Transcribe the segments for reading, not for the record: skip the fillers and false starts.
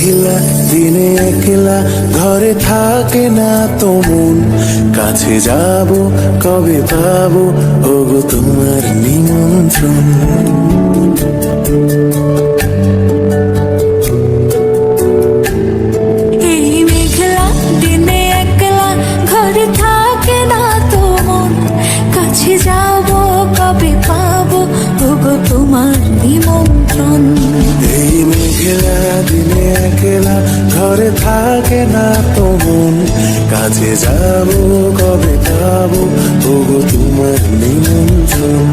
মেঘলা দিনে একলা ঘরে থাকে না তো মন, কাছে যাব কবে পাবো ওগো তোমার নিমন্ত্রণ। এই মেঘলা দিনে একলা ঘরে থাকে না তো মন, কাছে যাব কবে পাবো ওগো তোমার নিমন্ত্রণ। এই মেঘলা দিনে একলা ঘরে থাকে না তো মন, কাছে যাব কবে পাবো ওগো তোমার নিমন্ত্রণ।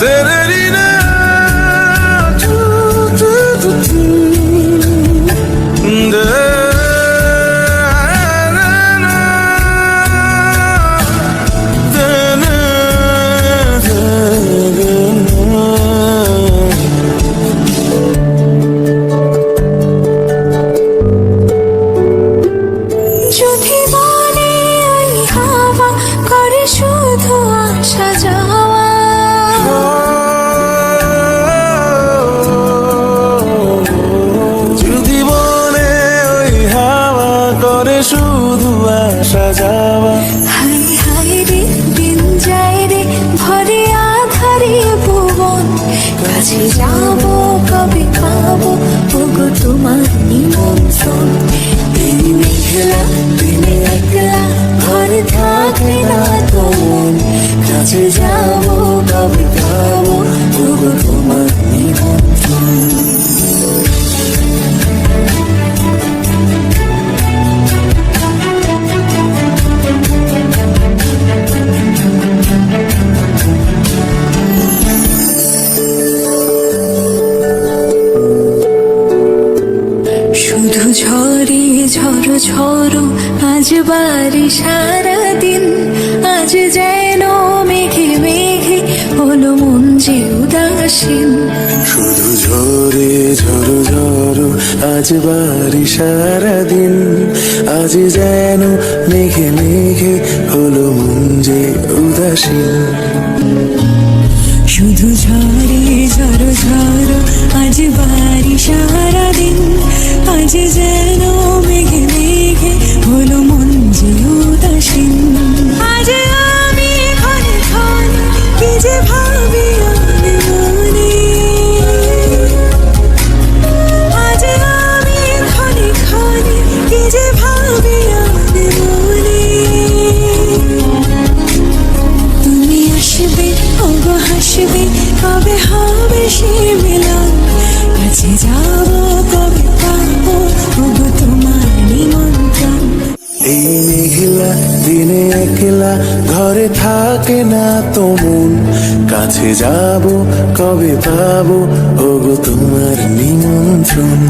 Serena, tu, tu, tu, tu. যদি মনে ওই হাওয়া করে শুধু আসা যাওয়া, যদি বলে ওই হাওয়া করে শুধু আসা যাওয়া, হাই হাই রে দিন যায় রে ভরে আধারে ভুবন, কাছে যাব কবে পাবো ওগো তোমার নিমন্ত্রণ। এই মেঘলা দিনে একলা ঘরে থাকে না তো মন, কাছে যাব কবে পাবো ওগো তোমার নিমন্ত্রণ। শুধু ঝরে ঝড়ো ঝড়ো আজ বাড়ি সারাদিন, আজ যেন মেঘে মেঘে হলো মন যে উদাসীন। শুধু ঝরে ঝড়ো ঝড়ো আজ বাড়ি সারাদিন, আজ যেন মেঘে মেঘে হলো মন যে উদাসীন। শুধু ঝরে ঝড়ো ঝড়ো আজ বাড়ি সারাদিন, আজ যেন মেঘে মেঘে হলো মন যে উদাসীন। আজ আমি ক্ষণে ক্ষণে কি যে ভাবি আমি মনে, আজ আমি ক্ষণে ক্ষণে কি যে ভাবি আমি মনে। তুমি আসবে ওগো হাসবে কবে হবে সে মিলন, কাছে যাব কবে পাবো ওগো তোমার নিমন্ত্রণ। এই মেঘলা দিনে একলা ঘরে থাকে না তো মন, কাছে যাব কবে পাবো ওগো তোমার নিমন্ত্রণ।